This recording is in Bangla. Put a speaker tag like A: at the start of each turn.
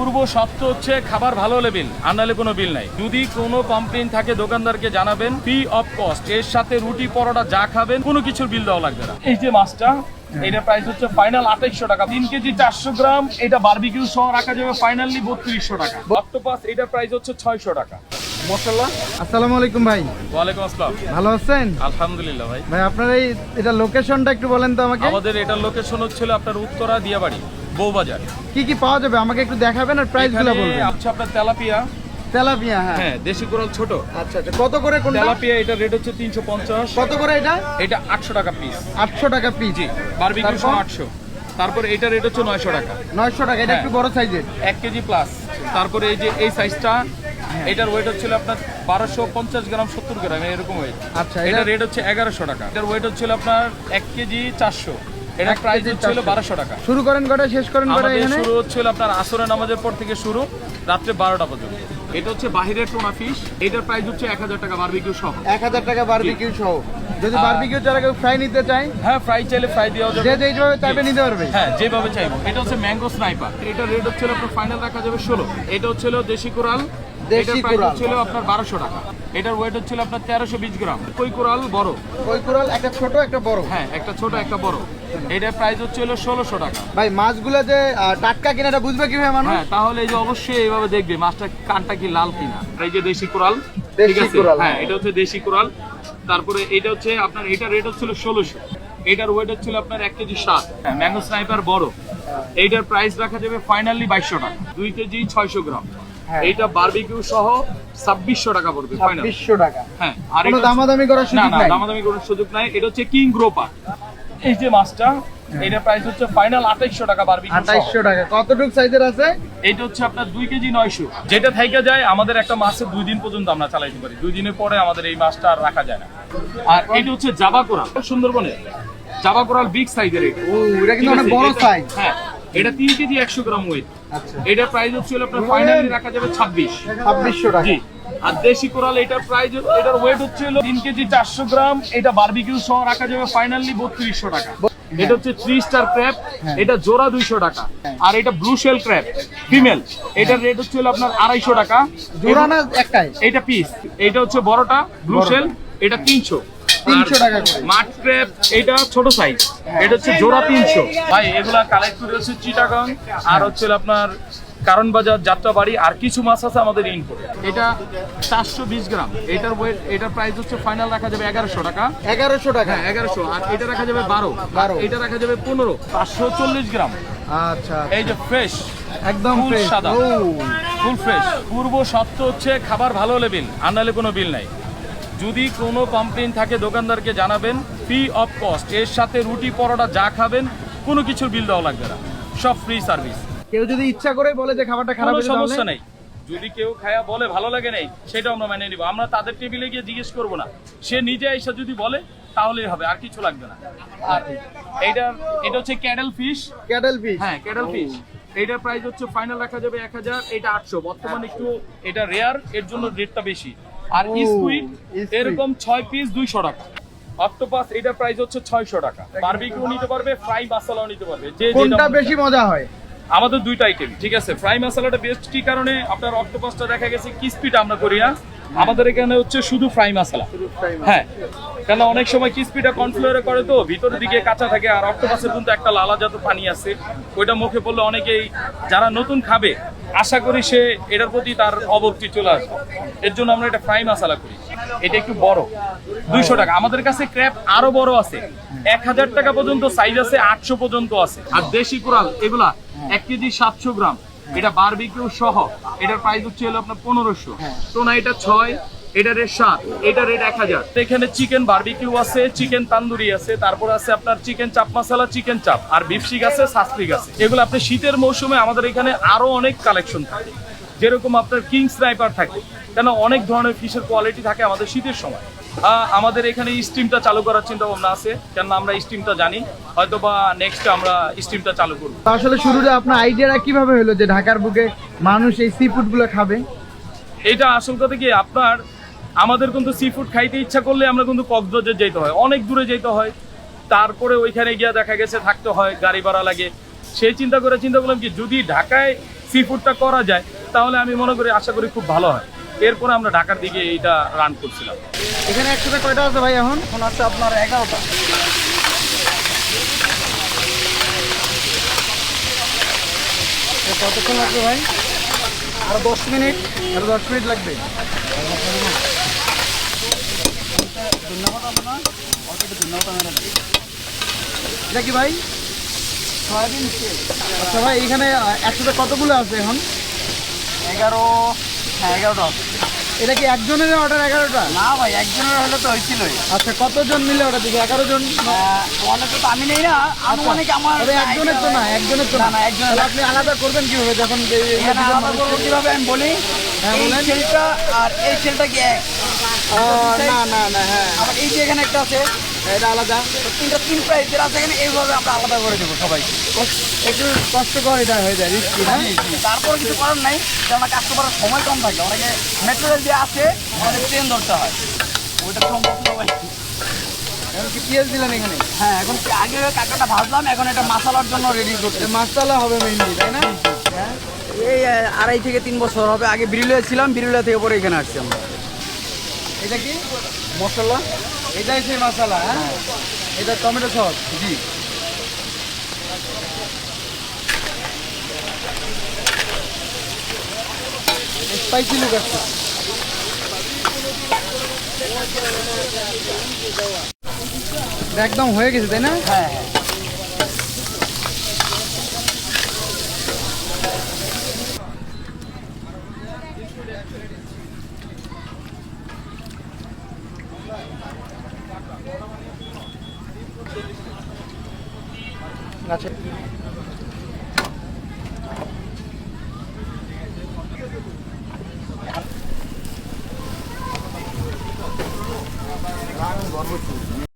A: পূর্ব শর্ত হচ্ছে খাবার ভালো হলে বিল, আর নাহলে কোনো বিল নাই। যদি কোনো কমপ্লেইন থাকে দোকানদারকে জানাবেন, ফ্রি অফ কস্ট। এর সাথে রুটি পরোটা যা খাবেন কোনো কিছুর বিল দেওয়া লাগবে না। এই যে মাছটা, এটা প্রাইস হচ্ছে ফাইনাল 2800 টাকা। 3 কেজি 400 গ্রাম, এটা বারবিকিউ সহ রাখা যাবে ফাইনালি 3200 টাকা। অক্টোপাস এটা প্রাইস হচ্ছে 600 টাকা। মশলা।
B: আসসালামু আলাইকুম ভাই।
A: ওয়ালাইকুম আসসালাম।
B: ভালো আছেন?
A: আলহামদুলিল্লাহ ভাই।
B: ভাই আপনার এটা লোকেশনটা একটু বলেন তো আমাকে।
A: আমাদের এটার লোকেশন হচ্ছিল আপনার উত্তরা দিয়াবাড়ি বউবাজার।
B: কি কি পাওয়া যাবে আমাকে একটু দেখাবেন আর প্রাইসগুলো বলবেন।
A: আচ্ছা, আপনার তেলাপিয়া।
B: তেলাপিয়া,
A: হ্যাঁ দেশি কোরাল ছোট।
B: আচ্ছা আচ্ছা, কত করে কোনটা?
A: তেলাপিয়া এটা রেট হচ্ছে 350।
B: কত করে এটা?
A: এটা 800 টাকা পিস।
B: 800 টাকা পিস।
A: জি, বারবিকিউ সহ 800। তারপরে এটা রেট হচ্ছে 900 টাকা।
B: 900 টাকা, এটা একটু বড় সাইজের,
A: 1 কেজি প্লাস। তারপরে এই যে এই সাইজটা, এটার ওয়েট হচ্ছিল আপনার 1250 গ্রাম 70 গ্রাম এরকম ওয়েট।
B: আচ্ছা,
A: এটা রেট হচ্ছে 1100 টাকা। এটার ওয়েট হচ্ছিল আপনার 1 কেজি 400। এটা প্রাইস হচ্ছিল 1200 টাকা।
B: শুরু করেন কটা, শেষ করেন কটা?
A: আমাদের
B: এখানে
A: শুরু হচ্ছিল আপনার আসরের নামাজের পর থেকে শুরু, রাত্রে 12টা পর্যন্ত। এটা হচ্ছে বাহিরের টোনা ফিশ। এটার প্রাইস হচ্ছে 1000 টাকা বারবিকিউ সহ।
B: 1000 টাকা বারবিকিউ সহ। যদি বারবিকিউ ছাড়া কেউ ফ্রাই নিতে চায়?
A: হ্যাঁ, ফ্রাই চাইলে ফ্রাই দেওয়া যাবে।
B: যে যেভাবে চাইবে নিতে পারবে।
A: হ্যাঁ, যেভাবে চাইবো। এটা হচ্ছে ম্যাঙ্গো স্নাইপার। এটা রেট হচ্ছে আপনার ফাইনাল রাখা যাবে 16। এটা হচ্ছে দেশি কোরাল। এটার প্রাইস হচ্ছে আপনার 1200 টাকা। এটার ওয়েট হচ্ছে আপনার 1320 গ্রাম। কই কোরাল বড়।
B: কই কোরাল একটা ছোট একটা বড়।
A: হ্যাঁ, একটা ছোট একটা বড়। এটার প্রাইস হচ্ছে 1600 টাকা।
B: ভাই মাছগুলো যে টাটকা কিনাটা বুঝবে কিভাবে মানুষ?
A: হ্যাঁ, তাহলে এই যে অবশ্যই এইভাবে দেখবে মাছটা কানটা কি লাল কিনা। এই যে দেশি কোরাল। ঠিক আছে, হ্যাঁ এটা হচ্ছে দেশি কোরাল। তারপরে এটা হচ্ছে আপনার, এটা রেট হচ্ছিল 1600। এটার ওয়েট হচ্ছিল আপনার 1 কেজি 7। ম্যাঙ্গো স্নাইপার বড়। এইটার প্রাইস রাখা যাবে ফাইনালি 2200 টাকা। 2 কেজি 600 গ্রাম। এইটা বারবিকিউ সহ 2600 টাকা পড়বে ফাইনাল।
B: 2600 টাকা।
A: হ্যাঁ, আর
B: কোনো দামাদামি করার সুযোগ নাই?
A: না, দামাদামি করার সুযোগ নাই। এটা হচ্ছে কিং গ্রোপার। এই যে মাছটা, এটার প্রাইস হচ্ছে ফাইনাল 2800 টাকা বারবিকিউ সহ।
B: 2800 টাকা। কতটুক সাইজের আছে?
A: এটা হচ্ছে আপনার 2 কেজি 900। যেটা থাইকা যায় আমাদের একটা মাছে 2 দিন পর্যন্ত আমরা চালাইতে পারি। 2 দিনের পরে আমাদের এই মাছটা আর রাখা যায় না। আর এটা হচ্ছে জাবা কোরাল, সুন্দরবনে জাবা কোরাল বিগ সাইজের।
B: ও, এটা কিন্তু অনেক বড় সাইজ।
A: হ্যাঁ, এটা 3 কেজি 100 গ্রাম ওয়েট।
B: আচ্ছা,
A: এটার প্রাইস হচ্ছে আপনার ফাইনালি রাখা যাবে
B: 2600 টাকা।
A: জি। আর দেশি কোরাল এটার প্রাইস, এটার ওয়েট হচ্ছে 3 কেজি 400 গ্রাম। এটা বারবিকিউ সহ রাখা যাবে ফাইনালি 3200 টাকা। এটা হচ্ছে 3 স্টার ক্র্যাব। এটা জোড়া 200 টাকা। আর এটা ব্লু শেল ক্র্যাব ফিমেল। এটার রেট হচ্ছে আপনার 250 টাকা।
B: জোড়া না একটাই?
A: এটা পিস। এটা হচ্ছে বড়টা ব্লু শেল, এটা 300
B: টাকা করে।
A: মাঠ ক্র্যাব এটা ছোট সাইজ, এটা হচ্ছে জোড়া 300। ভাই এগুলা কালেক্ট করে হচ্ছে চিটাগাং আর হচ্ছে আপনার কারণ বাজার, যাত্রাবাড়ি। আর কিছু মাছ আছে আমাদের ইনপুট। এটা 420 গ্রাম। এটার ওয়েট, এটার প্রাইস হচ্ছে ফাইনাল রাখা যাবে 1100 টাকা।
B: 1100 টাকা।
A: হ্যাঁ, 1100। আর এটা রাখা যাবে 12। এটা রাখা যাবে 15। 540 গ্রাম।
B: আচ্ছা,
A: এই যে ফ্রেশ,
B: একদম
A: ফুল
B: ফ্রেশ
A: সাদা,
B: ও
A: ফুল ফ্রেশ। পূর্ব শর্ত হচ্ছে খাবার ভালো হলে বিল, আর নাহলে কোনো বিল নাই। যদি কোনো কমপ্লেইন থাকে দোকানদারকে জানাবেন, ফ্রি অফ কস্ট। এর সাথে রুটি পরোটা যা খাবেন কোনো কিছুর বিল দেওয়া লাগবে না, সব ফ্রি সার্ভিস।
B: কেউ যদি ইচ্ছা করে বলে যে খাবারটা খারাপ
A: কোনো
B: হয়েছে,
A: সমস্যা নেই। যদি কেউ খায়া বলে ভালো লাগে নাই, সেটাও আমরা মেনে নিব। আমরা তাদের টেবিলে গিয়ে জিজ্ঞেস করবো না, সে নিজে এসে যদি বলে তাহলেই হবে, আর কিছু লাগবে না। আর এটা হচ্ছে ক্যাডেল ফিশ।
B: ক্যাডেল ফিশ।
A: হ্যাঁ, ক্যাডেল ফিশ। এইটার প্রাইস হচ্ছে ফাইনাল রাখা যাবে 1000। এটা 800। বর্তমানে একটু এটা রেয়ার, এর জন্য রেটটা বেশি। আর স্কুইড এরকম 6 পিস 200 টাকা। অক্টোপাস এটার প্রাইস হচ্ছে 600 টাকা। বারবিকিউ নিতে পারবে, ফ্রাই মশলাও নিতে পারবে।
B: কোনটা বেশি মজা হয়?
A: আমাদের দুইটা আইটেম, ঠিক আছে। ফ্রাই মশলাটা বেস্ট কি কারণে, আপনার অক্টোপাসটা দেখা গেছে ক্রিসপিটা আমরা করি না, আমাদের এখানে হচ্ছে শুধু ফ্রাই মশলা। হ্যাঁ, কেন অনেক সময় ক্রিসপিটা কর্নফ্লোরে করে তো ভিতরের দিকে কাঁচা থাকে। আর অক্টোপাসের কিন্তু একটা লালাজাত পানি আছে, ওইটা মুখে পড়লে অনেকেই যারা নতুন খাবে আশা করি সে এটার প্রতি তার অবক্তি চলে আসবে। এর জন্য আমরা এটা ফ্রাই মশলা করি। এটা একটু বড়, 200 টাকা। আমাদের কাছে ক্র্যাব আরো বড় আছে, 1000 টাকা পর্যন্ত সাইজ আছে, 800 পর্যন্ত আছে। আর দেশি কোরাল এগুলা 1 কেজি 700 গ্রাম। এটা বারবিকিউ সহ। এটার প্রাইস হচ্ছে আপনার 1500। টোনা এটা 6, এটা রেট 7, এটা রেট 1000। এখানে চিকেন বারবিকিউ আছে, চিকেন তান্দুরি আছে, তারপর আছে আপনার চিকেন চাপ মশলা, চিকেন চাপ, আর বিফশিক আছে, সাসলিক আছে। এগুলো আপনি শীতের মৌসুমে আমাদের এখানে আরো অনেক কালেকশন থাকে, যেরকম আপনার কিং স্নাইপার থাকে। কেন অনেক ধরনের ফিশের কোয়ালিটি থাকে আমাদের শীতের সময়। আমাদের এখানে স্টিমটা চালু করার চিন্তা ভাবনা আছে, কেন আমরা স্টিমটা জানি, হয়তো বা নেক্সট আমরা স্টিমটা চালু করব।
B: আসলে শুরুতে আপনার আইডিয়াটা কিভাবে হলো যে ঢাকার বুকে মানুষ এই সি ফুড গুলো খাবে?
A: এটা আসল কথা কি, আপনার আমাদের কিন্তু সি ফুড খাইতে ইচ্ছা করলে আমরা কিন্তু কক্সবাজার যেতে হয়, অনেক দূরে যেতে হয়। তারপরে ওইখানে গিয়ে দেখা গেছে থাকতে হয়, গাড়ি ভাড়া লাগে। সেই চিন্তা করলাম কি, যদি ঢাকায় সি ফুডটা করা যায় তাহলে আমি মনে করি আশা করি খুব ভালো হয়। এরপরে আমরা ঢাকার দিকে এইটা রান করছিলাম।
B: এখানে একসাথে কয়টা আছে ভাই এখন?
C: এখন আছে আপনার 11টা।
B: কতক্ষণ লাগবে ভাই?
C: আর 10 মিনিট।
B: আরো 10 মিনিট লাগবে। এটা কি ভাই?
C: সয়াবিন তেল।
B: আচ্ছা ভাই এখানে একসাথে কতগুলো আছে এখন?
C: 11, হ্যাঁ 11টা।
B: এটা কি একজনের অর্ডার 11টা?
C: না ভাই, একজনের হলে তো হয়েছিলই।
B: আচ্ছা কতজন মিলে অর্ডার দিবে? 11 জন?
C: অনেকে তো আমি নেই না, আনুমানিক আমার
B: তবে একজনের তো না, একজনের তো
C: না,
B: না।
C: না, একজনের
B: তাহলে
C: না।
B: আপনি আলাদা করবেন কিভাবে যখন
C: এখানে আলাদা করবো কিভাবে আমি বলি।
B: হ্যাঁ,
C: এই
B: বলেন।
C: সেলটা আর এই সেলটা কি এক?
B: না না না, হ্যাঁ
C: আবার এই যে এখানে একটা আছে,
B: এটা আলাদা।
C: তিন প্রাইসের আছে এখানে, এইভাবে আমরা আলাদা করে দেবো সবাইকে।
B: একটু কষ্টকর এটা হয়ে যায়, রিস্কি না?
C: তারপর কিছু করার নাই, কেননা কাস্টমারের সময় কম থাকে, অনেকে মেট্রো রেল দিয়ে আসে, অনেক ট্রেন ধরতে হয়, ওইটা সম্ভব না ভাই।
B: এখন কি পেঁয়াজ দিলেন এখানে?
C: হ্যাঁ, এখন আগে কাঁকড়াটা ভাজলাম, এখন এটা মশলার জন্য রেডি করতে।
B: এটা মাছতলা হবে মেইনলি, তাই না? হ্যাঁ।
C: এই 2.5 থেকে 3 বছর হবে। আগে বিরুলিয়া ছিলাম, বিরুলিয়া থেকে পরে এখানে আসছি আমরা।
B: এটা কি?
C: মশলা,
B: এটাই সেই মশলা, হ্যাঁ? এটা টমেটো সস।
C: জি।
B: স্পাইসি লুক আছে। এটা একদম হয়ে গেছে, তাই না?
C: হ্যাঁ হ্যাঁ।
B: আচ্ছা